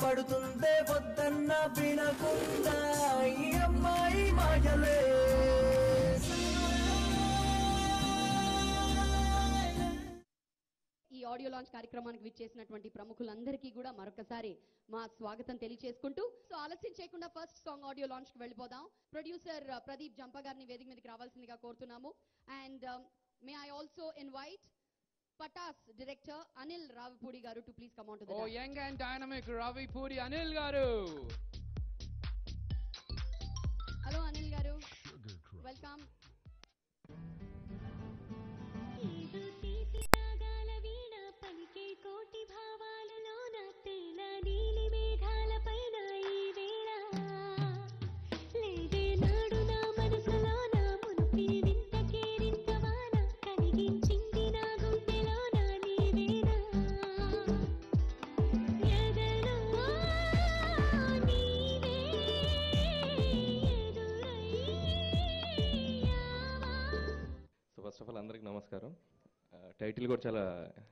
పడుతుందే వద్దన్న వినకుండా ఈ అమ్మాయి మాయలే. ఈ ఆడియో లాంచ్ కార్యక్రమానికి విచ్చేసినటువంటి ప్రముఖులందరికీ కూడా మరొకసారి మా స్వాగతం తెలియజేసుకుంటూ సో ఆలస్యం చేయకుండా ఫస్ట్ సాంగ్ ఆడియో లాంచ్ కి వెళ్ళిపోదాం. ప్రొడ్యూసర్ ప్రదీప్ జంప గారిని వేదిక మీదకి రావాల్సిందిగా కోరుతున్నాము. And may I also invite Pataas director Anil Ravipudi garu to please come on to the oh young and dynamic Ravipudi Anil garu. Hello Anil గారు, వెల్కమ్. కోటి భావాలలోన తేల నీలి మేఘాల పైన ఈ వేళ లేదే నాడు నా మనసులోన మునిపి వింత కేరింతవాన కలిగించింది నా గుండెలోన నీ వేళ ఎదలో నీవే ఎదురయ్యావా. సో ఫస్ట్ ఆఫ్ ఆల్ అందరికీ నమస్కారం. టైటిల్ కూడా చాలా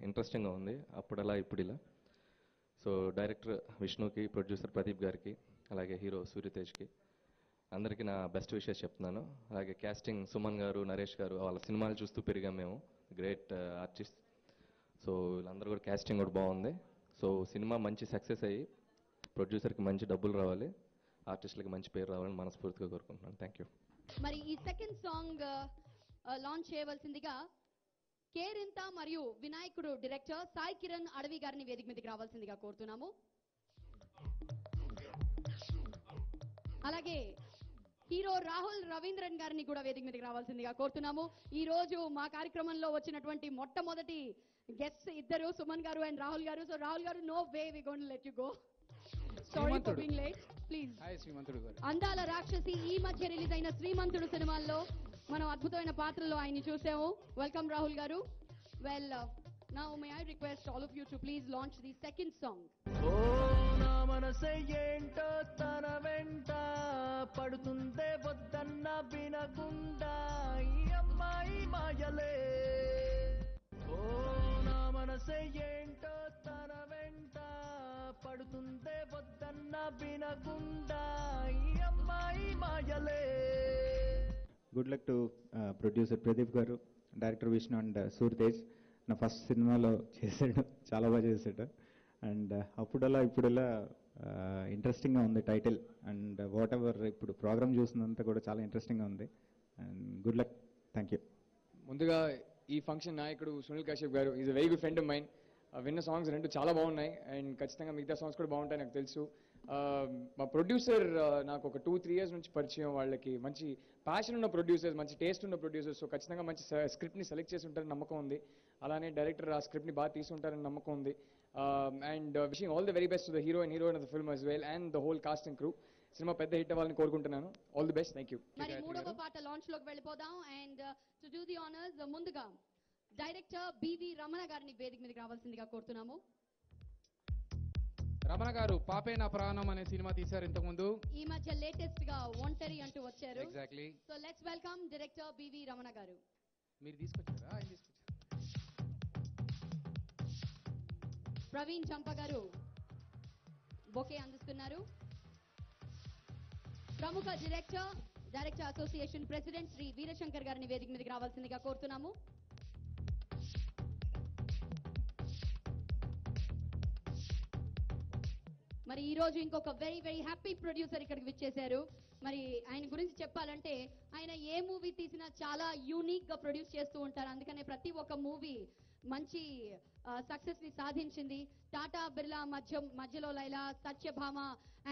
ఇంట్రెస్టింగ్గా ఉంది, అప్పుడలా ఇప్పుడిలా. సో డైరెక్టర్ విష్ణుకి, ప్రొడ్యూసర్ ప్రదీప్ గారికి, అలాగే హీరో సూర్యతేజ్కి అందరికీ నా బెస్ట్ విషెస్ చెప్తున్నాను. అలాగే క్యాస్టింగ్ సుమన్ గారు, నరేష్ గారు, వాళ్ళ సినిమాలు చూస్తూ పెరిగాం మేము, గ్రేట్ ఆర్టిస్ట్. సో వీళ్ళందరూ కూడా క్యాస్టింగ్ కూడా బాగుంది. సో సినిమా మంచి సక్సెస్ అయ్యి ప్రొడ్యూసర్కి మంచి డబ్బులు రావాలి, ఆర్టిస్టులకి మంచి పేరు రావాలని మనస్ఫూర్తిగా కోరుకుంటున్నాను. Thank you. మరి ఈ సెకండ్ సాంగ్ లాంచ్ చేయవలసిందిగా కేరింత మరియు వినాయకుడు డైరెక్టర్ సాయి కిరణ్ అడవి గారిని వేదిక మీదకి రావాల్సిందిగా కోరుతున్నాము. అలాగే హీరో రాహుల్ రవీంద్రన్ గారిని కూడా వేదిక మీదకి రావాల్సిందిగా కోరుతున్నాము. ఈ రోజు మా కార్యక్రమంలో వచ్చినటువంటి మొట్టమొదటి గెస్ట్ ఇద్దరు, సుమన్ గారు అండ్ రాహుల్ గారు. So Rahul garu, no way we going to let you go. Sorry for being late. Please. Hi Srimanthudu garu. Andala రాక్షసి ఈ మధ్య రిలీజ్ అయిన శ్రీమంతుడు సినిమాల్లో మనం అద్భుతమైన పాత్రలో ఆయన్ని చూసాము. Welcome Rahul garu. Well now may I request all of you to please launch the second song. ఓ నా మనసే ఏంటో తన వెంట పడుతుందే వద్దన్న వినకుండా ఈ అమ్మాయి మాయలే. ఓ నా మనసే ఏంటో తన వెంట పడుతుందే వద్దన్న వినకుండా ఈ అమ్మాయి మాయలే. Good luck to producer Pradeep garu, director Vishnu and Surya Tej. నా ఫస్ట్ సినిమాలో చేశాడు, చాలా బాగా చేశాడు. అండ్ అప్పుడలా ఇప్పుడలా ఇంట్రెస్టింగ్గా ఉంది టైటిల్. అండ్ వాట్ ఎవర్ ఇప్పుడు ప్రోగ్రామ్ చూసినంతా కూడా చాలా ఇంట్రెస్టింగ్గా ఉంది. And good luck. Thank you. ముందుగా ఈ ఫంక్షన్ నాయకుడు సునీల్ కశ్యప్ గారు is a very good friend of mind. విన్న సాంగ్స్ రెండు చాలా బాగున్నాయి అండ్ ఖచ్చితంగా మిగతా సాంగ్స్ కూడా బాగుంటాయి నాకు తెలుసు. మా ప్రొడ్యూసర్ నాకు ఒక 2-3 years నుంచి పరిచయం. వాళ్ళకి మంచి ప్యాషన్ ఉన్న ప్రొడ్యూసర్స్, మంచి టేస్ట్ ఉన్న ప్రొడ్యూసర్స్. సో ఖచ్చితంగా మంచి స్క్రిప్ట్ని సెలెక్ట్ చేసి ఉంటారని నమ్మకం ఉంది. అలానే డైరెక్టర్ ఆ స్క్రిప్ట్ని బాగా తీసుంటారని నమ్మకం ఉంది. And wishing all the very best to the hero and heroine of the film as well and the whole cast and crew. Cinema పెద్ద హిట్ అవ్వాలని కోరుకుంటున్నాను. All the best. Thank you. మరి మూడవ పాట లాంచ్ లోకి వెళ్ళిపోదాం. And to do the honours ముందుగా director BV Ramana గారిని వేదిక మీదకి రావాల్సిందిగా కోరుతున్నాము. రమణ గారు పాపే నా ప్రాణం అనే సినిమా తీశారు ఇంతకుముందు. ఈ మధ్య లేటెస్ట్ గా ఒంటరి అంటూ వచ్చారు. Exactly. So let's welcome director BV Ramana garu. మీరు తీసుకొచ్చారా? ఆయన తీసుకొచ్చారు. ప్రవీణ్ చంప గారు బొకే అందిస్తున్నారు. ప్రముఖ director association president Shri Veerashankar గారిని వేదిక మీదకి రావాల్సిందిగా కోరుతున్నాము. మరి ఈ రోజు ఇంకొక వెరీ వెరీ హ్యాపీ ప్రొడ్యూసర్ ఇక్కడికి విచ్చేశారు. మరి ఆయన గురించి చెప్పాలంటే ఆయన ఏ మూవీ తీసినా చాలా యూనిక్ గా ప్రొడ్యూస్ చేస్తూ ఉంటారు. అందుకనే ప్రతి ఒక్క మూవీ మంచి సక్సెస్ ని సాధించింది. టాటా బిర్లా మధ్యలో లైలా, సత్యభామ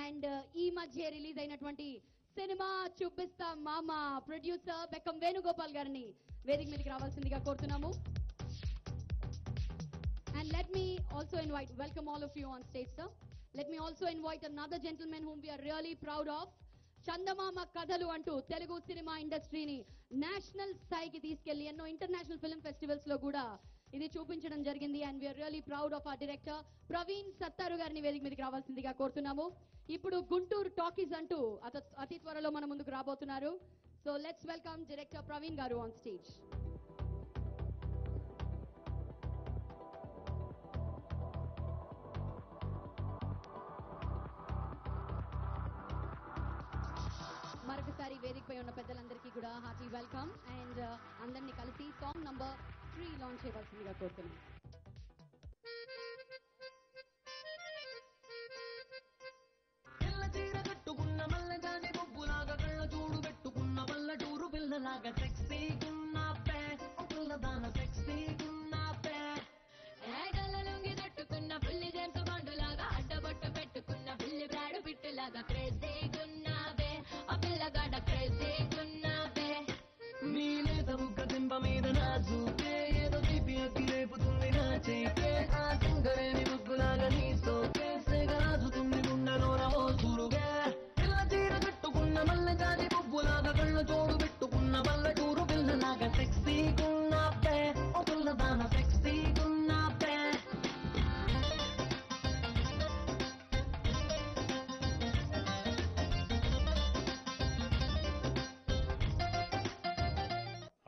అండ్ ఈ మధ్య రిలీజ్ అయినటువంటి సినిమా చూపిస్తా మామ ప్రొడ్యూసర్ బెక్కం వేణుగోపాల్ గారిని వేదిక మీదకి రావాల్సిందిగా కోరుతున్నాము. And let me also welcome all of you on stage, sir. Let me also invite another gentleman whom we are really proud of. చందమామ కథలు అంటూ తెలుగు సినిమా ఇండస్ట్రీని నేషనల్ స్థాయికి తీసుకెళ్లి ఎన్నో ఇంటర్నేషనల్ ఫిల్మ్ ఫెస్టివల్స్ లో కూడా ఇది చూపించడం జరిగింది. And we really proud of our director Praveen Sattaru గారిని వేదిక మీదకి రావాల్సిందిగా కోరుతున్నాము. ఇప్పుడు గుంటూరు టాకీస్ అంటూ అతి త్వరలో మన ముందుకు రాబోతున్నారు. So let's welcome director Praveen గారు ఆన్ స్టేజ్. అయిపోయి ఉన్న పెద్దలందరికీ కూడా హార్టీ వెల్కమ్ అండ్ అందరినీ కలిసి సాంగ్ నంబర్ 3 లాంచ్ చేయవలసిందిగా కోరుతున్నాం. తెల్ల చీర కట్టుకున్న మల్లెజాజి పువ్వులాగా కళ్ళ చూడు పెట్టుకున్న పల్లెటూరు పిల్లలాగా సెక్సీగున్నా పే పిల్లదాన సెక్సీగున్నా పే ఏగలలుంగి తట్టుకున్న పుల్లి జంత బండులాగా అడ్డబొట్టు పెట్టుకున్న పిల్లి బ్రాడు పిట్టులాగా క్రేజీగున్నావే ఆ పిల్లగాడ క్రేజీగున్నావే నీలేత బుగ్గ దింప మీద నా చూపే ఏదో తీపి అక్కి లేపుతుంది నా చేకే ఆ సింగరేణి బుగ్గులాగా నీ సోకే సెగరాజుతుంది గుండెలోన ఓ చురుగే పిల్ల చీర కట్టుకున్న మల్లెజాజి పువ్వులాగా కళ్ళ చోడు పెట్టుకున్న పల్లెటూరు పిల్లలాగా సెక్సీగున్నా పే ఓ పిల్లదాన సెక్సీగున్నా పే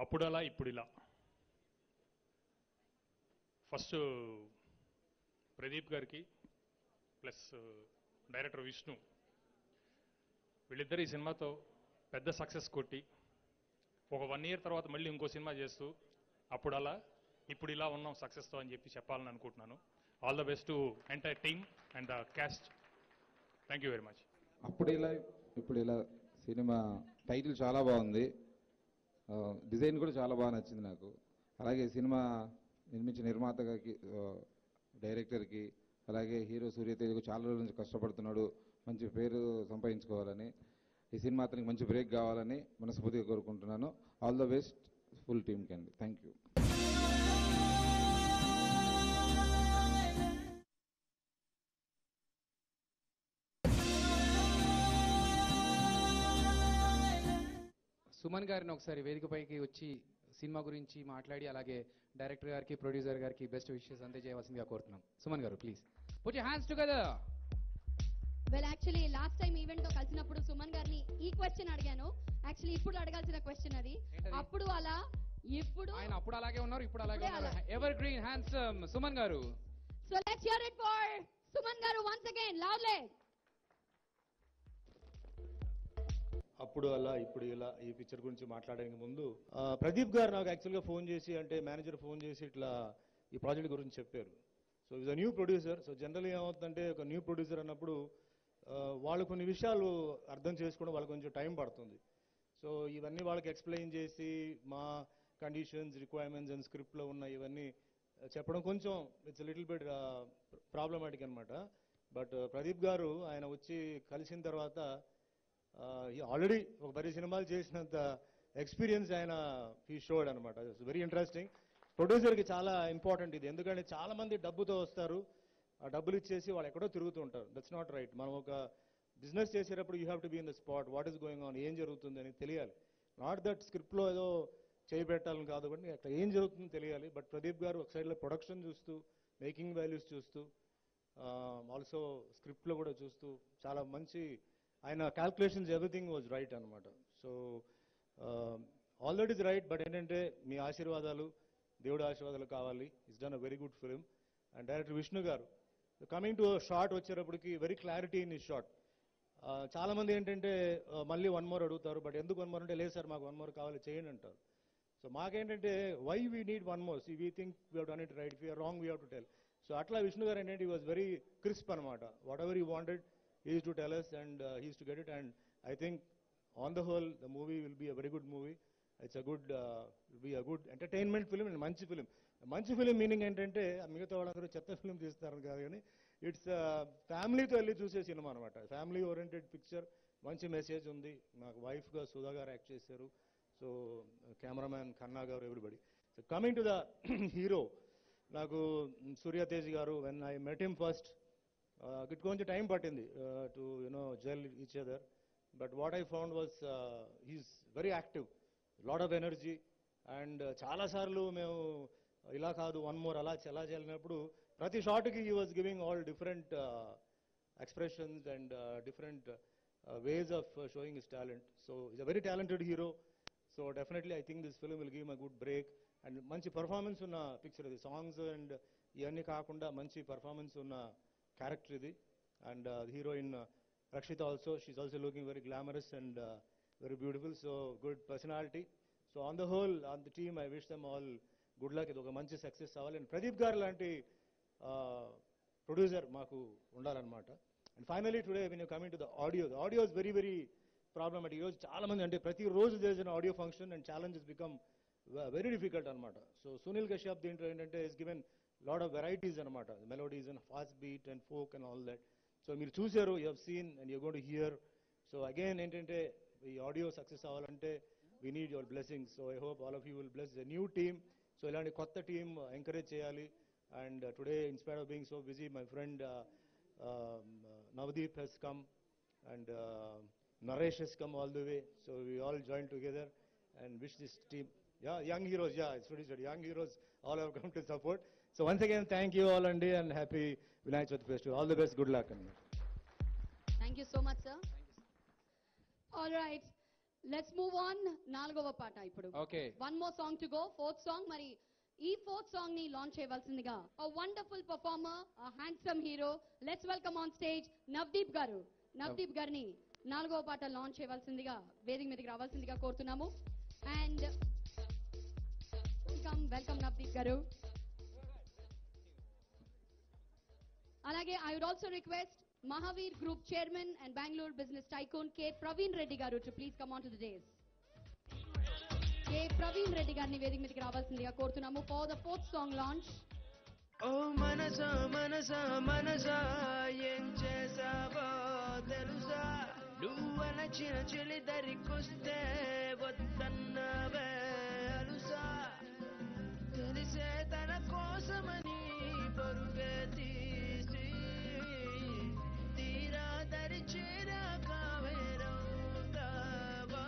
అప్పుడలా ఇప్పుడిలా ఫస్ట్ ప్రదీప్ గారికి ప్లస్ డైరెక్టర్ విష్ణు వీళ్ళిద్దరు ఈ సినిమాతో పెద్ద సక్సెస్ కొట్టి ఒక 1 year తర్వాత మళ్ళీ ఇంకో సినిమా చేస్తూ అప్పుడలా ఇప్పుడు ఇలా ఉన్నాం సక్సెస్తో అని చెప్పి చెప్పాలని అనుకుంటున్నాను. All the best to entire team and the cast. Thank you very much. అప్పుడు ఇలా ఇప్పుడు ఇలా సినిమా టైటిల్ చాలా బాగుంది, డిజైన్ కూడా చాలా బాగా నచ్చింది నాకు. అలాగే సినిమా నిర్మించిన నిర్మాతకి, డైరెక్టర్కి, అలాగే హీరో సూర్యతేజకు చాలా రోజుల నుంచి కష్టపడుతున్నాడు, మంచి పేరు సంపాదించుకోవాలని, ఈ సినిమా అతనికి మంచి బ్రేక్ కావాలని మనస్ఫూర్తిగా కోరుకుంటున్నాను. ఆల్ ద బెస్ట్ ఫుల్ టీమ్కి అండి. Thank you. సుమన్ గారిని ఒకసారి వేదికపైకి వచ్చి సినిమా గురించి మాట్లాడి అలాగే డైరెక్టర్ గారికి ప్రొడ్యూసర్ గారికి బెస్ట్ విషెస్ అందజేయవలసిందిగా కోరుతున్నాం. సుమన్ గారు please put your hands together. Well actually last time event లో కలిసినప్పుడు సుమన్ గారిని ఈ క్వశ్చన్ అడిగాను. యాక్చువల్లీ ఇప్పుడు అడగాల్సిన క్వశ్చన్ అది. ఏంటది? అప్పుడు అలా ఇప్పుడు ఆయన అప్పుడు అలాగే ఉన్నారు, ఇప్పుడు అలాగే ఇప్పుడే ఉన్నారు. అలా. ఎవర్ గ్రీన్ హ్యాండ్సమ్ సుమన్ గారు. So let's hear it for Suman గారు వన్స్ అగైన్ లౌడ్లీ. అప్పుడు అలా ఇప్పుడు ఇలా ఈ పిక్చర్ గురించి మాట్లాడడానికి ముందు ప్రదీప్ గారు నాకు యాక్చువల్గా ఫోన్ చేసి, అంటే మేనేజర్ ఫోన్ చేసి ఇట్లా ఈ ప్రాజెక్ట్ గురించి చెప్పారు. So is a new producer. So generally ఏమవుతుందంటే ఒక న్యూ ప్రొడ్యూసర్ అన్నప్పుడు వాళ్ళు కొన్ని విషయాలు అర్థం చేసుకోవడం వాళ్ళకి కొంచెం టైం పడుతుంది. సో ఇవన్నీ వాళ్ళకి ఎక్స్ప్లెయిన్ చేసి మా కండిషన్స్, రిక్వైర్మెంట్స్ అండ్ స్క్రిప్ట్లో ఉన్న ఇవన్నీ చెప్పడం కొంచెం ఇట్స్ లిటిల్ బిట్ ప్రాబ్లమాటిక్ అనమాట. బట్ ప్రదీప్ గారు ఆయన వచ్చి కలిసిన తర్వాత ఆల్రెడీ ఒక 10 సినిమాలు చేసినంత ఎక్స్పీరియన్స్ ఆయన హీ షోడ్ అనమాట. It's very interesting. ప్రొడ్యూసర్కి చాలా ఇంపార్టెంట్ ఇది, ఎందుకంటే చాలా మంది డబ్బుతో వస్తారు, ఆ డబ్బులు ఇచ్చేసి వాళ్ళు ఎక్కడో తిరుగుతూ ఉంటారు. That's not right. మనం ఒక బిజినెస్ చేసేటప్పుడు you have to be in the spot, what is going on, ఏం జరుగుతుంది అని తెలియాలి. నాట్ దట్ స్క్రిప్ట్లో ఏదో చేయి పెట్టాలని కాదు, కానీ అక్కడ ఏం జరుగుతుందో తెలియాలి. బట్ ప్రదీప్ గారు ఒక సైడ్లో ప్రొడక్షన్ చూస్తూ, మేకింగ్ వాల్యూస్ చూస్తూ, ఆల్సో స్క్రిప్ట్లో కూడా చూస్తూ చాలా మంచి ఆయన క్యాల్కులేషన్స్ ఎవ్రీథింగ్ వాజ్ రైట్ అనమాట. So all that is right. But ఏంటంటే మీ ఆశీర్వాదాలు, దేవుడి ఆశీర్వాదాలు కావాలి. It's done a very good film. And director Vishnu గారు కమింగ్ టు షార్ట్ వచ్చేటప్పటికి వెరీ క్లారిటీ ఇన్ ఈ షార్ట్. చాలా మంది ఏంటంటే మళ్ళీ 1 more అడుగుతారు. బట్ ఎందుకు 1 more అంటే లేదు సార్ మాకు 1 more కావాలి చేయండి అంటారు. సో మాకేంటంటే why we need 1 more, we think we have done it right, we are wrong, we have to tell. So అట్లా విష్ణు గారు ఏంటంటే ఈ వాజ్ వెరీ క్రిస్ప్ అనమాట. Whatever you wanted he is to tell us and he is to get it, and I think on the whole the movie will be a very good movie. It's a good will be a good entertainment film and మంచి film. మంచి film meaning ఏంటంటే మిగతా వాళ్ళందరూ చెత్త film తీస్తారు కాదు, కానీ it's ఫ్యామిలీతో వెళ్ళి చూసే సినిమా అనమాట. ఫ్యామిలీ ఓరియంటెడ్ పిక్చర్, మంచి మెసేజ్ ఉంది. నాకు వైఫ్గా సుధా గారు యాక్ట్ చేశారు. So cameraman Khanna garu, everybody. So coming to the hero, నాకు Suryatej garu, when I met him first, కొంచెం టైం పట్టింది to gel each other. But what I found was he's very active, lot of energy. And చాలాసార్లు మేము ఇలా కాదు 1 more అలా చేయాలన్నప్పుడు ప్రతి షాట్కి he was giving all different expressions and different ways of showing his talent. So he's a very talented hero. So definitely I think this film will give him a good break. And manchi performance unna picture idi, songs and iyanni kaakunda manchi performance unna character idi. And the heroine Rakshita also, she's also looking very glamorous and very beautiful. So good personality. So on the whole, on the team, I wish them all good luck. ఇది ఒక మంచి success అవ్వాలి. And Pradeep గారు లాంటి producer మాకు ఉండాలన్నమాట. And finally today when you coming to the audio is very very problematic. ఈరోజు చాలా మంది అంటే ప్రతిరోజు there is an audio function and challenges become very difficult అనమాట. సో సునీల్ కశ్యప్ దీంట్లో ఏంటంటే is given lot of varieties అనమాట, melodies and fast beat and folk and all that. So మీరు చూసారు, you have seen and you going to hear. So again ఏంటంటే ఈ audio success అవ్వాలంటే we need your blessings. So I hope all of you will bless the new team. So ఇలాంటి కొత్త team encourage చేయాలి. And today inspire of being so busy, my friend Navdeep has come and Naresh has come all the way. So we all joined together and wish this team, young heroes, it's what he said, young heroes all have come to support. So once again, thank you all and happy Vinayak Chavithi festival. All the best, good luck. Thank you so much, sir. All right, let's move on. నాలుగవ పాట ఇప్పుడు. Okay. One more song to go. Fourth song. మరి ఈ fourth song ని launch చేయవలసిందిగా a wonderful performer, a handsome hero. Let's welcome on stage Navdeep గారు. నవదీప్ గారిని నాలుగవ పాట లాంచ్ చేయవలసిందిగా వేదిక మీదకి రావాల్సిందిగా కోరుతున్నాము. అండ్ వెల్కమ్ నవదీప్ గారు. అలాగే I would also request Mahavir Group Chairman and Bangalore Business Tycoon K. Praveen Reddy garu to please come on to the dais. K. Praveen Reddy గారిని వేదిక మీదకి రావాల్సిందిగా కోరుతున్నాము for the fourth song launch. ఓ మనసా మనసా మనసా ఏం చేసావో తెలుసా, నువ్వనచిన చెలి దరికొస్తే వద్దన్నావే అలుసా, తెలిసే తన కోసమని పరుగే తీసి తీరా దరి చేరాక వేరవుతావా.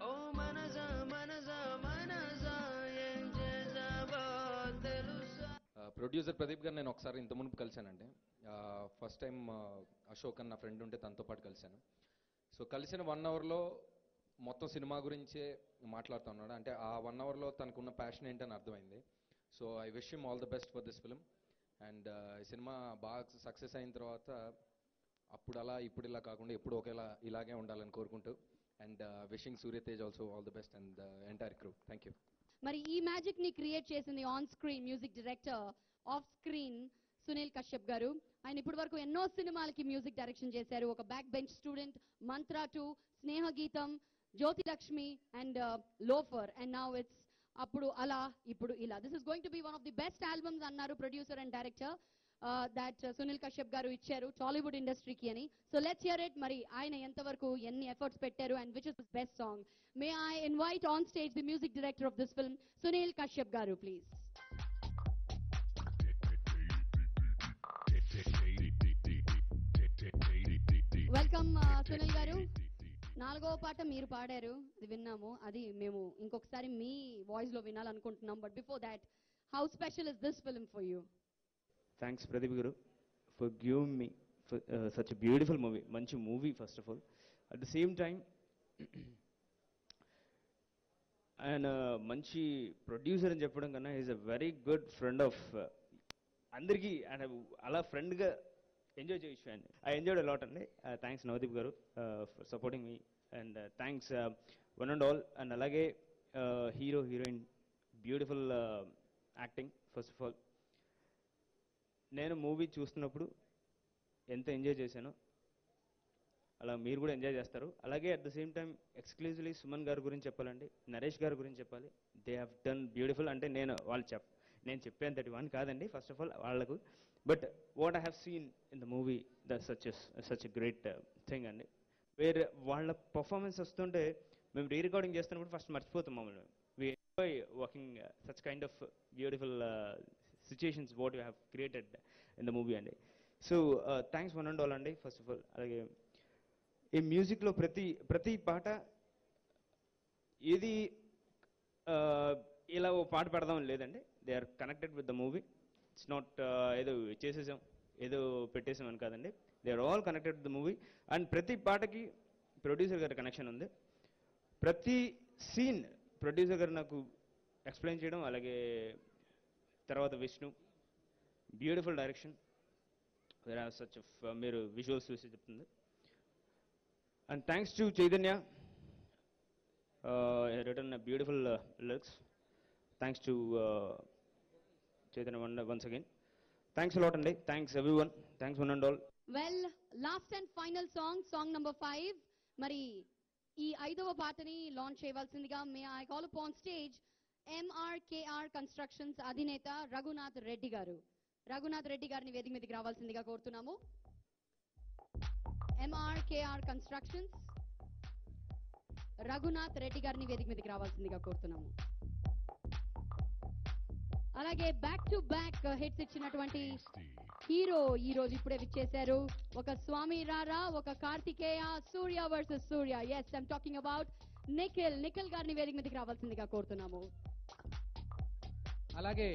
ఓ మనసా మనసా మనసా ఏం చేసావో తెలుసా. ప్రొడ్యూసర్ ప్రదీప్ గారు నేను ఒకసారి ఇంత మునుపు కలిశానండి. ఫస్ట్ టైం అశోక్ అన్న ఫ్రెండ్ ఉంటే తనతో పాటు కలిశాను. సో కలిసిన 1 అవర్లో మొత్తం సినిమా గురించే మాట్లాడుతూ ఉన్నాడు. అంటే ఆ 1 అవర్లో తనకున్న ప్యాషన్ ఏంటని అర్థమైంది. So I wish him all the best for this film. And ఈ సినిమా బాగా సక్సెస్ అయిన తర్వాత అప్పుడు అలా ఇప్పుడు ఇలా కాకుండా ఎప్పుడు ఒకేలా ఇలాగే ఉండాలని కోరుకుంటూ and wishing Surya Tej also all the best and the entire crew. Thank you. మరి ఈ మ్యాజిక్ ని క్రియేట్ చేసింది on screen music director, off screen Sunil Kashyap గారు. ఆయన ఇప్పటి వరకు ఎన్నో సినిమాలకి మ్యూజిక్ డైరెక్షన్ చేశారు. ఒక back bench student, Mantra 2, Sneha Geetham, Jyothi Lakshmi and loafer, and now it's అప్పుడు అలా ఇప్పుడు ఇలా. This is going to be one of the best albums అన్నారు producer and director that Sunil Kashyap garu ఇచ్చారు టాలీవుడ్ ఇండస్ట్రీకి అని. So let's hear it. మరి ఆయన ఎంతవరకు ఎన్ని ఎఫర్ట్స్ పెట్టారు and which is this best song. May I invite on stage the music director of this film Sunil Kashyap గారు ప్లీజ్. వెల్కమ్ సునీల్ గారు. నాలుగవ పాట మీరు పాడారు, అది విన్నాము. అది మేము ఇంకొకసారి మీ వాయిస్ లో వినాలనుకుంటున్నాం. But before that, how special is this film for you? Thanks Pradeep Guru for giving me such a beautiful movie. Manchi movie first of all. At the same time, and manchi producer అని చెప్పడం కన్నా is a very good friend of అందరికీ. అండ్ అలా ఫ్రెండ్గా enjoy చేయొచ్చు. అండి I enjoyed a lot అండి. Thanks Navdeep garu for supporting me and thanks one and all. And అలాగే hero heroine beautiful acting. First of all నేను మూవీ చూస్తున్నప్పుడు ఎంత ఎంజాయ్ చేశానో అలా మీరు కూడా ఎంజాయ్ చేస్తారు. అలాగే at the same time exclusively Suman గారి గురించి చెప్పాలండి, నరేష్ గారి గురించి చెప్పాలి. They have done beautiful. అంటే నేను నేను చెప్పేంతటి వన్ కాదండి ఫస్ట్ ఆఫ్ ఆల్ వాళ్ళకు. But what I have seen in the movie the such a great thing అండి. వేరే వాళ్ళ పర్ఫార్మెన్స్ వస్తుంటే మేము రీ రికార్డింగ్ చేస్తున్నప్పుడు ఫస్ట్ మర్చిపోతాం మమ్మల్ని. We enjoy working such kind of beautiful situations what you have created in the movie అండి. So thanks one and all అండి ఫస్ట్ ఆఫ్ ఆల్. అలాగే ఈ మ్యూజిక్లో ప్రతి పాట ఏది ఇలా ఓ పాట పెడదామని లేదండి. They are connected with the movie. It's not ఏదో చేసేసాం ఏదో పెట్టేసాం అని కాదండి. They are all connected with the movie. And ప్రతి పాటకి ప్రొడ్యూసర్ గారి కనెక్షన్ ఉంది. ప్రతి సీన్ ప్రొడ్యూసర్ గారు నాకు ఎక్స్ప్లెయిన్ చేయడం, అలాగే తర్వాత విష్ణు బ్యూటిఫుల్ డైరెక్షన్. వేరే సచ్ మీరు విజువల్స్ చూసి చెప్తుంది. And thanks to Chaitanya written a beautiful lyrics. Thanks to Chaitanya once again. Thanks a lot, Andy. Thanks everyone. Thanks one and all. Well last and final song number 5. మరి ఈ 5వ పాటని launch చేయవలసిందిగా మే I call upon stage MRKR constructions అధినేత రఘునాథ్ రెడ్డి గారు. రఘునాథ్ రెడ్డి గారిని వేదిక మీదకి రావాల్సిందిగా కోరుతున్నాము. MRKR కన్స్ట్రక్షన్స్ రఘునాథ్ రెడ్డి గారిని వేదిక మీదకి రావాల్సిందిగా కోరుతున్నాము. అలాగే బ్యాక్ టు బ్యాక్ హిట్స్ ఇచ్చినటువంటి హీరో ఈ రోజు ఇప్పుడే విచ్చేశారు. ఒక స్వామి రారా, ఒక Karthikeya, Surya versus Surya. Yes, I'm talking about Nikhil గారిని వేదిక మీదకి రావాల్సిందిగా కోరుతున్నాము. అలాగే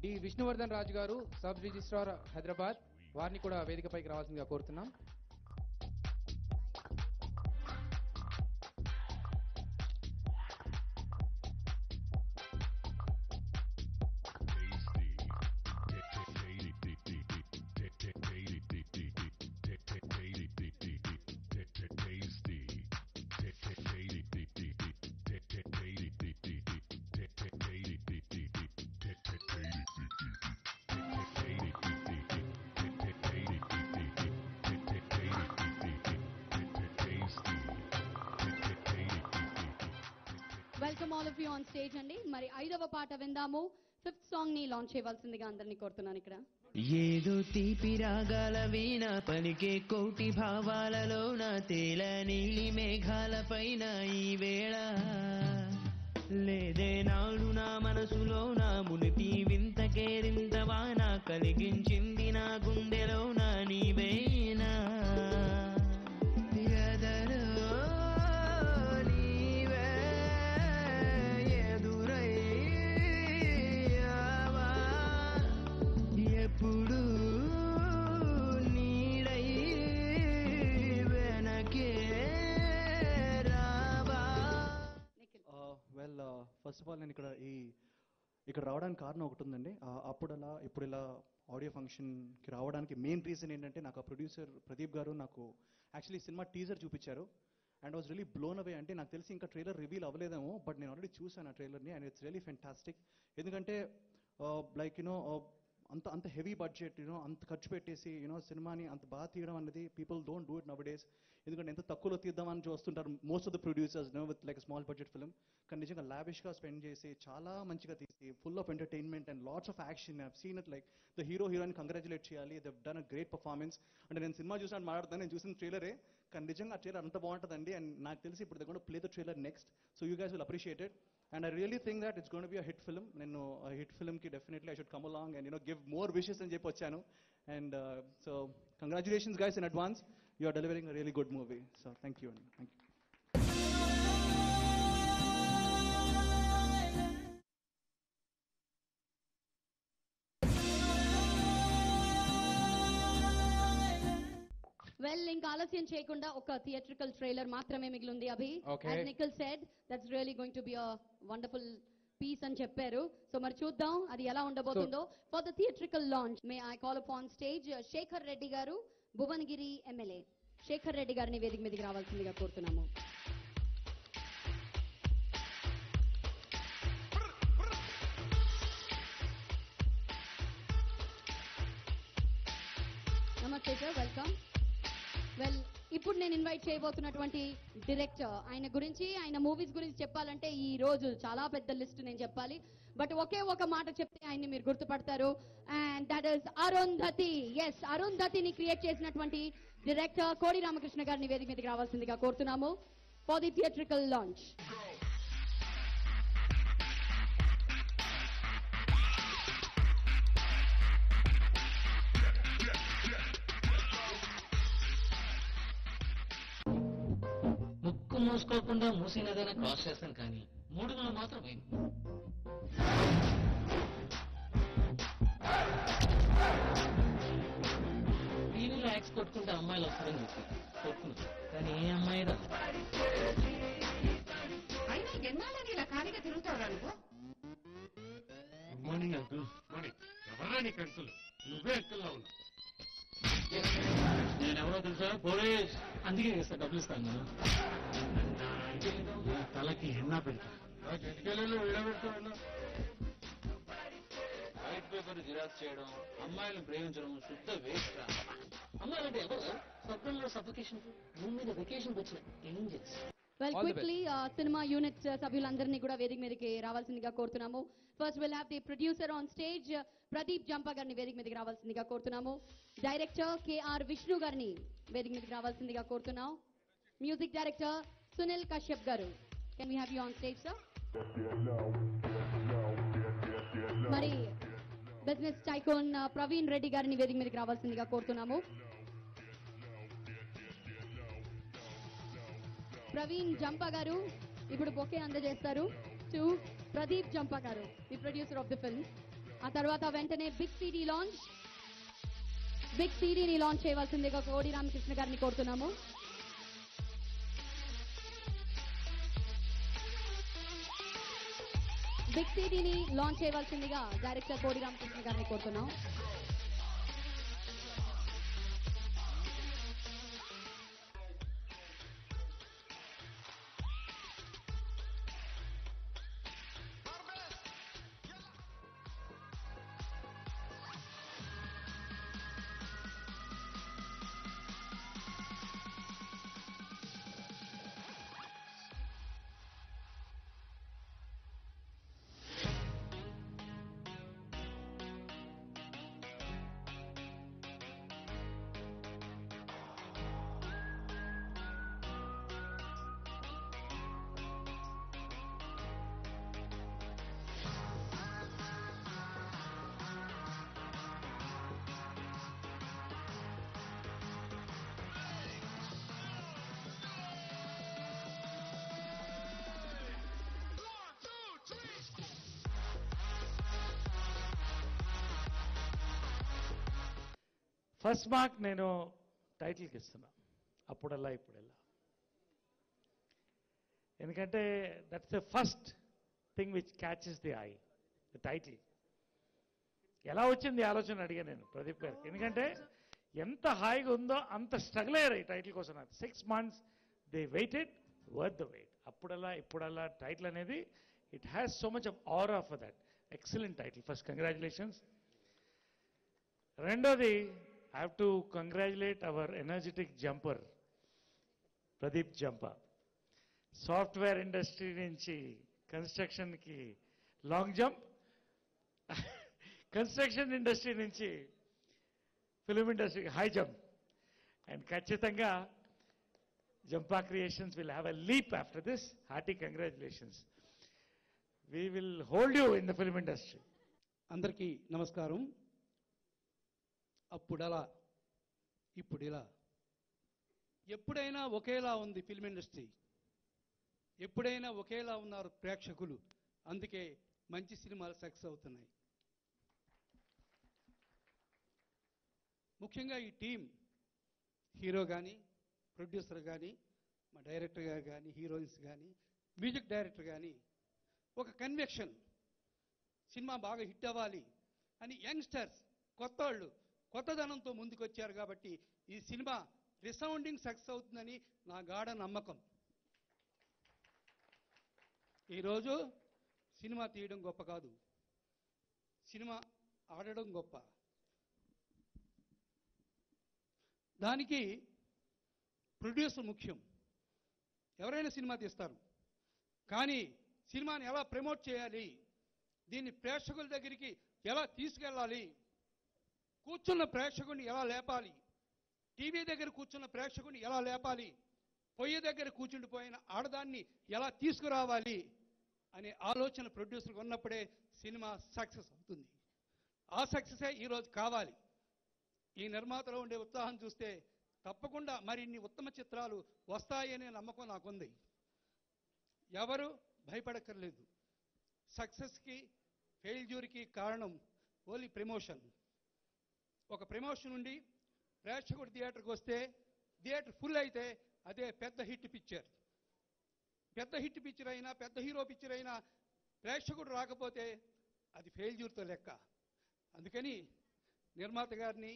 డి విష్ణువర్ధన్ రాజు గారు, సబ్ రిజిస్ట్రార్ హైదరాబాద్, వారిని కూడా వేదికపైకి రావాల్సిందిగా కోరుతున్నాం. Welcome all of you on stage అండి. మరి 5వ పాట విందాము. 5th సాంగ్ ని లాంచ్ చేయవలసిందిగా అందరినీ కోరుతున్నాను ఇక్కడ. ఏదో తీపి రాగాల వీణ పలికే కోటి భావాలలో నా తేల నీలి మేఘాల పైన ఈ వేళ లేదే నాడు నా మనసులో నా మునిటి వింత కేరింత వాన కలిగించింది నా గుండెలో నా నీవేనా ఎదలో నీవే ఎదురయ్యావా ఎప్పుడు నీడై వెనకే రావా. వెల్ ఫస్ట్ ఆఫ్ ఆల్ నేను ఇక్కడ రావడానికి కారణం ఒకటి ఉందండి. అప్పుడలా ఇప్పుడు ఇలా ఆడియో ఫంక్షన్కి రావడానికి మెయిన్ రీజన్ ఏంటంటే నాకు ఆ ప్రొడ్యూసర్ ప్రదీప్ గారు నాకు యాక్చువల్లీ సినిమా టీజర్ చూపించారు and was really blown away. అంటే నాకు తెలిసి ఇంకా ట్రైలర్ రివీల్ అవ్వలేదేమో, బట్ నేను ఆల్రెడీ చూసాను ఆ ట్రైలర్ని అండ్ ఇట్స్ రియలీ ఫెంటాస్టిక్. ఎందుకంటే లైక్ అంత హెవీ బడ్జెట్ అంత ఖర్చు పెట్టేసి సినిమాని అంత బాగా తీయడం అనేది people don't do it now days. ఎందుకంటే ఎంత తక్కువలో తీద్దామని చూస్తుంటారు most of the producers with like small budget film. కానీ నిజంగా లావిష్గా స్పెండ్ చేసి చాలా మంచిగా తీసి full of entertainment and lots of action. I've seen it like the heroine congratulate చేయాలి, they done a great performance. అంటే నేను సినిమా చూసాను మాట్లాడుతాను, నేను చూసిన ట్రైలరే, కానీ నిజంగా ఆ ట్రైలర్ అంత బాగుంటుందండి. అండ్ నాకు తెలిసి ఇప్పుడు they gonna play the trailer next, so you guys will appreciate it. And I really think that it's going to be a hit film. Nenu a hit film ki definitely I should come along and give more wishes and chepi vachanu. And so congratulations guys in advance. You are delivering a really good movie. So thank you. Thank you. Well ఇంకా ఆలస్యం చేయకుండా ఒక theatrical trailer మాత్రమే మిగిలింది అభి. As Nikhil said, that's really going to be a wonderful piece అని చెప్పారు. So మరి చూద్దాం అది ఎలా ఉండబోతుందో. For the theatrical launch may I call upon stage Shekar Reddy garu, Bhuvanagiri MLA Shekhar Reddy గారిని వేదిక మీదకి రావాల్సిందిగా కోరుతున్నాము. నమస్తే సార్, వెల్కమ్. వెల్ ఇప్పుడు నేను ఇన్వైట్ చేయబోతున్నటువంటి డైరెక్టర్, ఆయన గురించి ఆయన మూవీస్ గురించి చెప్పాలంటే ఈ రోజు చాలా పెద్ద లిస్ట్ నేను చెప్పాలి, బట్ ఒకే ఒక మాట చెప్తే ఆయన్ని మీరు గుర్తుపడతారు. And that is Arundhati. Yes, అరుంధతిని క్రియేట్ చేసినటువంటి డైరెక్టర్ కోడి రామకృష్ణ గారిని వేదిక మీదకి రావాల్సిందిగా కోరుతున్నాము ఫర్ ది థియేట్రికల్ లాంచ్. ముక్కు మూసుకోకుండా మూసినదైనా క్రాస్ చేస్తాను, కానీ మూడుగులో మాత్రం అయింది. టీవీలో యాక్స్ కొట్టుకుంటే అమ్మాయిలు వస్తారని చెప్పి కొట్టుకున్నాను, కానీ ఏ అమ్మాయి అయినా ఎన్నాళ్ళని ఇలా ఖాళీగా తిరుగుతావురా నువ్వు? Good morning uncle. మార్నింగ్. ఎవరా నీకు అంకుల్? నువ్వే అంకుల్లా ఉన్నావు. నేనెవరో తెలుసా? పోలీస్. అందుకే చేస్తా, డబ్బులు ఇస్తాను నేను. చేయడం నీ తలకి ఎన్నా పెడతా చెట్టుకెళ్ళి విడబెడుతూ ఉన్నాం. వైట్ పేపర్ జిరాక్స్ చేయడం, అమ్మాయిలను ప్రేమించడం శుద్ధ వేస్ట్. అమ్మాయిలంటే ఎవరు? స్వప్నంలో సఫికేషన్, భూమి మీద వెకేషన్ వచ్చిన ఏంజల్స్. వెల్ క్విక్లీ సినిమా యూనిట్ సభ్యులందరినీ కూడా వేదిక మీదకి రావాల్సిందిగా కోరుతున్నాము. First will have the producer on stage Pradeep Jampa గారిని వేదిక మీదకి రావాల్సిందిగా కోరుతున్నాము. డైరెక్టర్ కేఆర్ విష్ణు గారిని వేదిక మీదకి రావాల్సిందిగా కోరుతున్నాం. Music director Sunil Kashyap garu, can we have you on stage sir? మరి బిజినెస్ టైకోన్ ప్రవీణ్ రెడ్డి గారిని వేదిక మీదకి రావాల్సిందిగా కోరుతున్నాము. ప్రవీణ్ జంపా గారు ఇప్పుడు బొకే అందజేస్తారు టు ప్రదీప్ జంపా గారు, the producer of the film. ఆ తర్వాత వెంటనే బిగ్ సిడీని లాంచ్ చేయవలసిందిగా కోడి రామకృష్ణ గారిని కోరుతున్నాము. బిగ్ సిడీని లాంచ్ చేయవలసిందిగా డైరెక్టర్ కోడి రామకృష్ణ గారిని కోరుతున్నాం. ఫస్ట్ మార్క్ నేను టైటిల్కి ఇస్తున్నా, అప్పుడల్లా ఇప్పుడల్లా. ఎందుకంటే that's the first thing which catches the I, the title. ఎలా వచ్చింది ఆలోచన అడిగా నేను ప్రదీప్ గారికి, ఎందుకంటే ఎంత హాయిగా ఉందో అంత స్ట్రగుల్ అయ్యారు ఈ టైటిల్ కోసం. 6 months they waited, worth the wait. అప్పుడల్లా ఇప్పుడల్లా టైటిల్ అనేది it has so much of aura for that. Excellent title. First congratulations. రెండోది I have to congratulate our energetic jumper, Pradeep Jampa. Software industry nunchi construction ki long jump, construction industry nunchi film industry ki high jump. And Kachitanga Jampa Creations will have a leap after this. Hearty congratulations. We will hold you in the film industry. అందరికీ నమస్కారం. అప్పుడలా ఇప్పుడిలా, ఎప్పుడైనా ఒకేలా ఉంది film industry, ఎప్పుడైనా ఒకేలా ఉన్నారు ప్రేక్షకులు. అందుకే మంచి సినిమాలు సక్సెస్ అవుతున్నాయి. ముఖ్యంగా ఈ టీం, హీరో కానీ, ప్రొడ్యూసర్ కానీ, మా డైరెక్టర్ గారు కానీ, హీరోయిన్స్ కానీ, మ్యూజిక్ డైరెక్టర్ కానీ, ఒక కన్విక్షన్ సినిమా బాగా హిట్ అవ్వాలి అని యంగ్స్టర్స్, కొత్త వాళ్ళు కొత్తదనంతో ముందుకొచ్చారు. కాబట్టి ఈ సినిమా రిసౌండింగ్ సక్సెస్ అవుతుందని నా గాఢ నమ్మకం. ఈరోజు సినిమా తీయడం గొప్ప కాదు, సినిమా ఆడడం గొప్ప. దానికి ప్రొడ్యూసర్ ముఖ్యం. ఎవరైనా సినిమా తీస్తారు, కానీ సినిమాని ఎలా ప్రమోట్ చేయాలి, దీన్ని ప్రేక్షకుల దగ్గరికి ఎలా తీసుకెళ్ళాలి, కూర్చున్న ప్రేక్షకుని ఎలా లేపాలి, టీవీ దగ్గర కూర్చున్న ప్రేక్షకుని ఎలా లేపాలి, పొయ్యి దగ్గర కూర్చుండిపోయిన ఆడదాన్ని ఎలా తీసుకురావాలి అనే ఆలోచన ప్రొడ్యూసర్కి ఉన్నప్పుడే సినిమా సక్సెస్ అవుతుంది. ఆ సక్సెసే ఈరోజు కావాలి. ఈ నిర్మాతలో ఉండే ఉత్సాహం చూస్తే తప్పకుండా మరిన్ని ఉత్తమ చిత్రాలు వస్తాయనే నమ్మకం నాకుంది. ఎవరు భయపడక్కర్లేదు. సక్సెస్కి ఫెయిల్యూర్కి కారణం ఓన్లీ ప్రమోషన్. ఒక ప్రమోషన్ నుండి ప్రేక్షకుడు థియేటర్కి వస్తే థియేటర్ ఫుల్ అయితే అదే పెద్ద హిట్ పిక్చర్. పెద్ద హిట్ పిక్చర్ అయినా, పెద్ద హీరో పిక్చర్ అయినా ప్రేక్షకుడు రాకపోతే అది ఫెయిల్యూర్తో లెక్క. అందుకని నిర్మాత గారిని,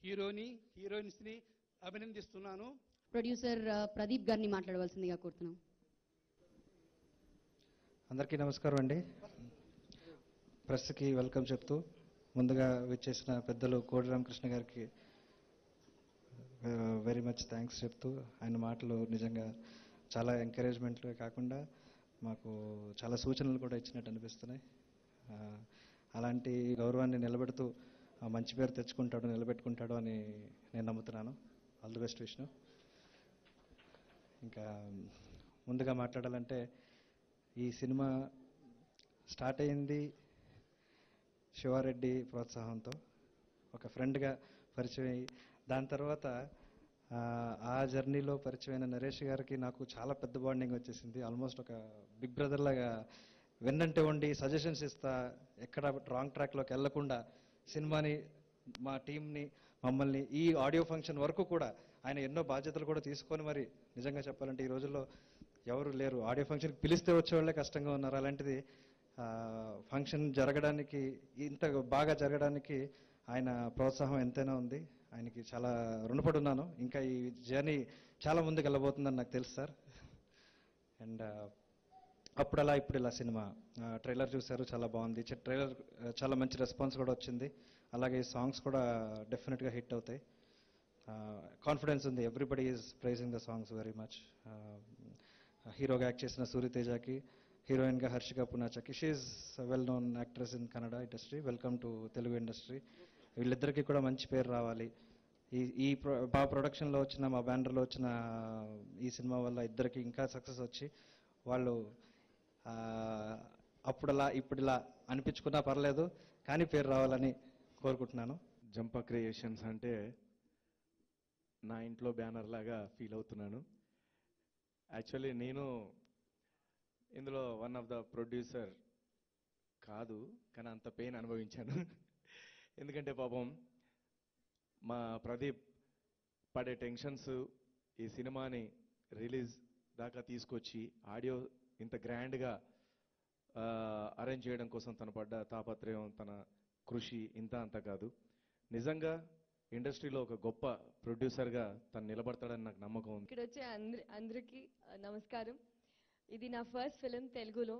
హీరోని, హీరోయిన్స్ని అభినందిస్తున్నాను. ప్రొడ్యూసర్ ప్రదీప్ గారిని మాట్లాడవలసిందిగా కోరుతున్నాం. అందరికీ నమస్కారం అండి. ప్రెస్కి వెల్కమ్ చెప్తూ ముందుగా విచ్చేసిన పెద్దలు కోడి రామకృష్ణ గారికి వెరీ మచ్ థ్యాంక్స్ చెప్తూ, ఆయన మాటలు నిజంగా చాలా ఎంకరేజ్మెంట్లే కాకుండా మాకు చాలా సూచనలు కూడా ఇచ్చినట్టు అనిపిస్తున్నాయి. అలాంటి గౌరవాన్ని నిలబెడుతూ మంచి పేరు తెచ్చుకుంటాడు, నిలబెట్టుకుంటాడు అని నేను నమ్ముతున్నాను. All the best Vishnu. ఇంకా ముందుగా మాట్లాడాలంటే ఈ సినిమా స్టార్ట్ అయింది శివారెడ్డి ప్రోత్సాహంతో, ఒక ఫ్రెండ్గా పరిచయం అయ్యి, దాని తర్వాత ఆ జర్నీలో పరిచయమైన నరేష్ గారికి నాకు చాలా పెద్ద బాండింగ్ వచ్చేసింది. ఆల్మోస్ట్ ఒక బిగ్ బ్రదర్ లాగా వెన్నంటే ఉండి సజెషన్స్ ఇస్తా, ఎక్కడ రాంగ్ ట్రాక్లోకి వెళ్లకుండా సినిమాని, మా టీంని, మమ్మల్ని ఈ ఆడియో ఫంక్షన్ వరకు కూడా ఆయన ఎన్నో బాధ్యతలు కూడా తీసుకొని, మరి నిజంగా చెప్పాలంటే ఈ రోజుల్లో ఎవరు లేరు, ఆడియో ఫంక్షన్కి పిలిస్తే వచ్చేవాళ్ళే కష్టంగా ఉన్నారు. అలాంటిది ఫంక్షన్ జరగడానికి, ఇంత బాగా జరగడానికి ఆయన ప్రోత్సాహం ఎంతైనా ఉంది. ఆయనకి చాలా రుణపడి ఉన్నాను. ఇంకా ఈ జర్నీ చాలా ముందుకు వెళ్ళబోతుందని నాకు తెలుసు సార్. అండ్ అప్పుడలా ఇప్పుడు ఇలా సినిమా ట్రైలర్ చూశారు, చాలా బాగుంది. ట్రైలర్ చాలా మంచి రెస్పాన్స్ కూడా వచ్చింది. అలాగే సాంగ్స్ కూడా డెఫినెట్గా హిట్ అవుతాయి. కాన్ఫిడెన్స్ ఉంది. Everybody is praising the songs very much. హీరోగా యాక్ట్ చేసిన సూర్యతేజకి, హీరోయిన్గా హర్షిక పునాచకి, she's well known actress in Kannada industry. Welcome to Telugu industry. వీళ్ళిద్దరికీ కూడా మంచి పేరు రావాలి. ఈ మా ప్రొడక్షన్లో వచ్చిన, మా బ్యానర్లో వచ్చిన ఈ సినిమా వల్ల ఇద్దరికి ఇంకా సక్సెస్ వచ్చి వాళ్ళు అప్పుడలా ఇప్పుడిలా అనిపించుకున్నా పర్లేదు, కానీ పేరు రావాలని కోరుకుంటున్నాను. జంపా క్రియేషన్స్ అంటే నా ఇంట్లో బ్యానర్ లాగా ఫీల్ అవుతున్నాను. యాక్చువల్లీ నేను ఇందులో వన్ ఆఫ్ ద ప్రొడ్యూసర్ కాదు, కానీ అంత పెయిన్ అనుభవించాను. ఎందుకంటే పాపం మా ప్రదీప్ పడే టెన్షన్స్ ఈ సినిమాని రిలీజ్ దాకా తీసుకొచ్చి ఆడియో ఇంత గ్రాండ్గా అరేంజ్ చేయడం కోసం తను పడ్డ తాపత్రయం, తన కృషి ఇంత అంత కాదు. నిజంగా ఇండస్ట్రీలో ఒక గొప్ప ప్రొడ్యూసర్గా తను నిలబడతాడని నాకు నమ్మకం ఉంది. ఇక్కడ వచ్చే అందరికీ నమస్కారం. ఇది నా ఫస్ట్ ఫిలిం తెలుగులో.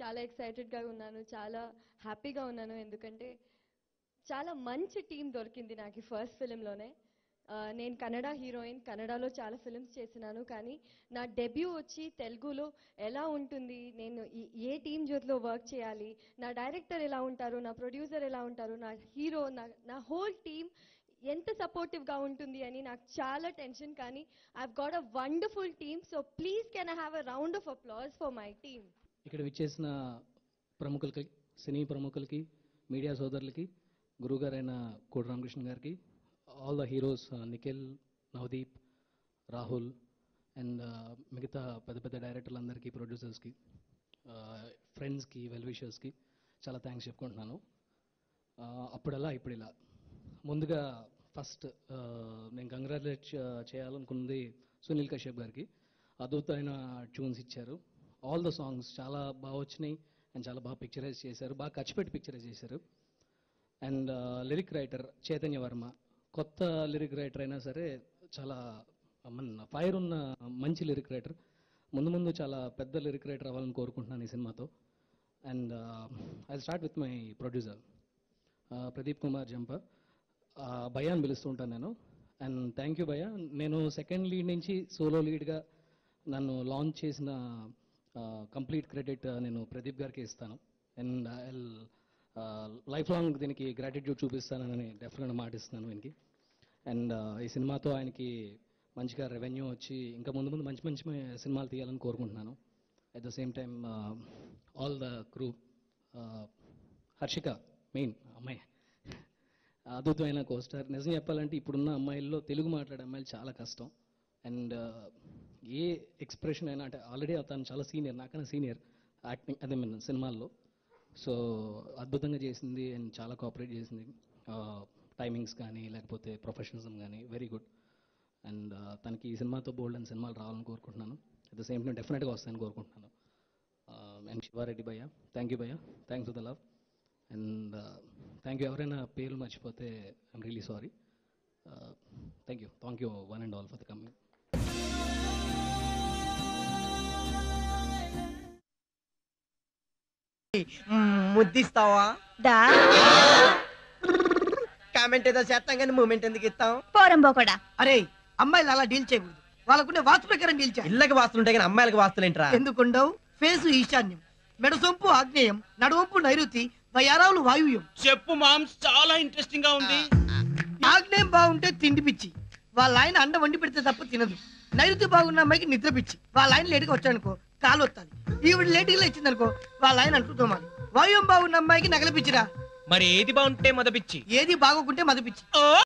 చాలా ఎక్సైటెడ్గా ఉన్నాను, చాలా హ్యాపీగా ఉన్నాను. ఎందుకంటే చాలా మంచి టీం దొరికింది నాకు ఈ ఫస్ట్ ఫిలింలోనే. నేను కన్నడ హీరోయిన్, కన్నడలో చాలా ఫిలిమ్స్ చేసినాను, కానీ నా డెబ్యూ వచ్చి తెలుగులో ఎలా ఉంటుంది, నేను ఏ టీం జొత్లో వర్క్ చేయాలి, నా డైరెక్టర్ ఎలా ఉంటారు, నా ప్రొడ్యూసర్ ఎలా ఉంటారు, నా హీరో, నా హోల్ టీమ్ ఎంత సపోర్టివ్గా ఉంటుంది అని నాకు చాలా టెన్షన్. కానీ I've got a wonderful team. So please can I have a round of applause for my team. ఇక్కడ విచ్చేసిన ప్రముఖులకి, సినీ ప్రముఖులకి, మీడియా సోదరులకి, గురువుగారైన కోడి రామకృష్ణ గారికి, all the heroes Nikhil, Navdeep, Rahul and మిగతా పెద్ద పెద్ద డైరెక్టర్లందరికీ, ప్రొడ్యూసర్స్కి, ఫ్రెండ్స్కి, వెల్ విషర్స్కి చాలా థ్యాంక్స్ చెప్పుకుంటున్నాను. అప్పుడలా ఇప్పుడు ఇలా. ముందుగా ఫస్ట్ నేను కంగ్రాచులేట్ చేయాలనుకున్నది సునీల్ కశ్యప్ గారికి. అద్భుతమైన ట్యూన్స్ ఇచ్చారు. ఆల్ ద సాంగ్స్ చాలా బాగా వచ్చినాయి అండ్ చాలా బాగా పిక్చరైజ్ చేశారు, బాగా ఖర్చు పెట్టి పిక్చరైజ్ చేశారు. And lyric writer Chaitanya Varma, కొత్త లిరిక్ రైటర్ అయినా సరే చాలా ఫైర్ ఉన్న మంచి లిరిక్ రైటర్. ముందు ముందు చాలా పెద్ద లిరిక్ రైటర్ అవ్వాలని కోరుకుంటున్నాను ఈ సినిమాతో. And I start with my producer Pradeep Kumar Zampa. భయ్యా అని పిలుస్తూ ఉంటాను నేను. అండ్ థ్యాంక్ యూ భయ్యా. నేను సెకండ్ లీడ్ నుంచి సోలో లీడ్గా నన్ను లాంచ్ చేసిన కంప్లీట్ క్రెడిట్ నేను ప్రదీప్ గారికి ఇస్తాను. అండ్ ఐ లైఫ్ లాంగ్ దీనికి గ్రాటిట్యూడ్ చూపిస్తానని డెఫినెట్గా మాటిస్తున్నాను ఆయనకి. అండ్ ఈ సినిమాతో ఆయనకి మంచిగా రెవెన్యూ వచ్చి ఇంకా ముందు ముందు మంచి మంచి సినిమాలు తీయాలని కోరుకుంటున్నాను. At the same time all the crew, Harshika main అమ్మాయి, అద్భుతమైన కోస్టార్. నిజం చెప్పాలంటే ఇప్పుడున్న అమ్మాయిల్లో తెలుగు మాట్లాడే అమ్మాయిలు చాలా కష్టం. అండ్ ఏ ఎక్స్ప్రెషన్ అయినా, అంటే ఆల్రెడీ తను చాలా సీనియర్, నాకన్నా సీనియర్ యాక్టింగ్ అదే మీన్ సినిమాల్లో. సో అద్భుతంగా చేసింది అండ్ చాలా కోఆపరేట్ చేసింది. టైమింగ్స్ కానీ లేకపోతే ప్రొఫెషనలిజం కానీ వెరీ గుడ్. అండ్ తనకి ఈ సినిమాతో బోల్డ్ అండ్ సినిమాలు రావాలని కోరుకుంటున్నాను. అట్ ద సేమ్ టైం డెఫినెట్గా వస్తాయని కోరుకుంటున్నాను. అండ్ శివారెడ్డి భయ్య, థ్యాంక్ యూ భయ్య, thanks for the love. And thank you. ఎవరైనా పేర్లు మర్చిపోతే I'm really sorry. Thank you one and all for the coming. ముద్దిస్తావా కామెంట్ ఏదో చేస్తాం కానీ మూమెంట్ ఎందుకు ఇస్తాం పోరంబోకడా అరే అమ్మాయిలు అలా డీల్ చేయకూడదు వాళ్ళకుండే వాస్తు ప్రకారం డీల్ చేయాలి ఇళ్ళకి వాస్తులు ఉంటాయి కానీ అమ్మాయిలకి వాస్తులు ఏంట్రా ఎందుకుండవు ఫేసు ఈశాన్యం మెడసొంపు ఆగ్నేయం నడువంపు నైరుతి వయారావులు వాయువ్యం చెప్పు మామ్స్ చాలా ఇంట్రెస్టింగ్ గా ఉంది ఆగ్నేయం బాగుంటే తిండి పిచ్చి వాళ్ళ ఆయన అండ వండి పెడితే తప్ప తినదు నైరుతి బాగున్న అమ్మాయికి నిద్ర పిచ్చి వాళ్ళ ఆయన లేటుగా వచ్చాడనుకో కాలు వస్తాది ఈవిడ లేటుగా ఇచ్చిందనుకో వాళ్ళ ఆయన అంటూ తోమాలి వాయువ్యం బాగున్న అమ్మాయికి నగల పిచ్చిరా మరి ఏది బాగుంటే మద పిచ్చి ఏది బాగోకుంటే మద పిచ్చి